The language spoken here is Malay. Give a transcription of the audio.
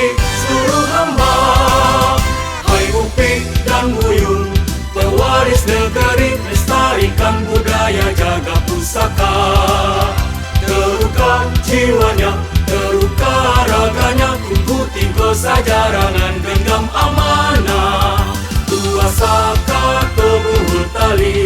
bagi seluruh hamba. Hai Upik dan Buyung, pewaris negeri, lestarikan budaya, jaga pusaka. Terluka jiwanya, terluka raganya, ikuti kesajarangan, genggam amanah. Tua Saka teguh tali,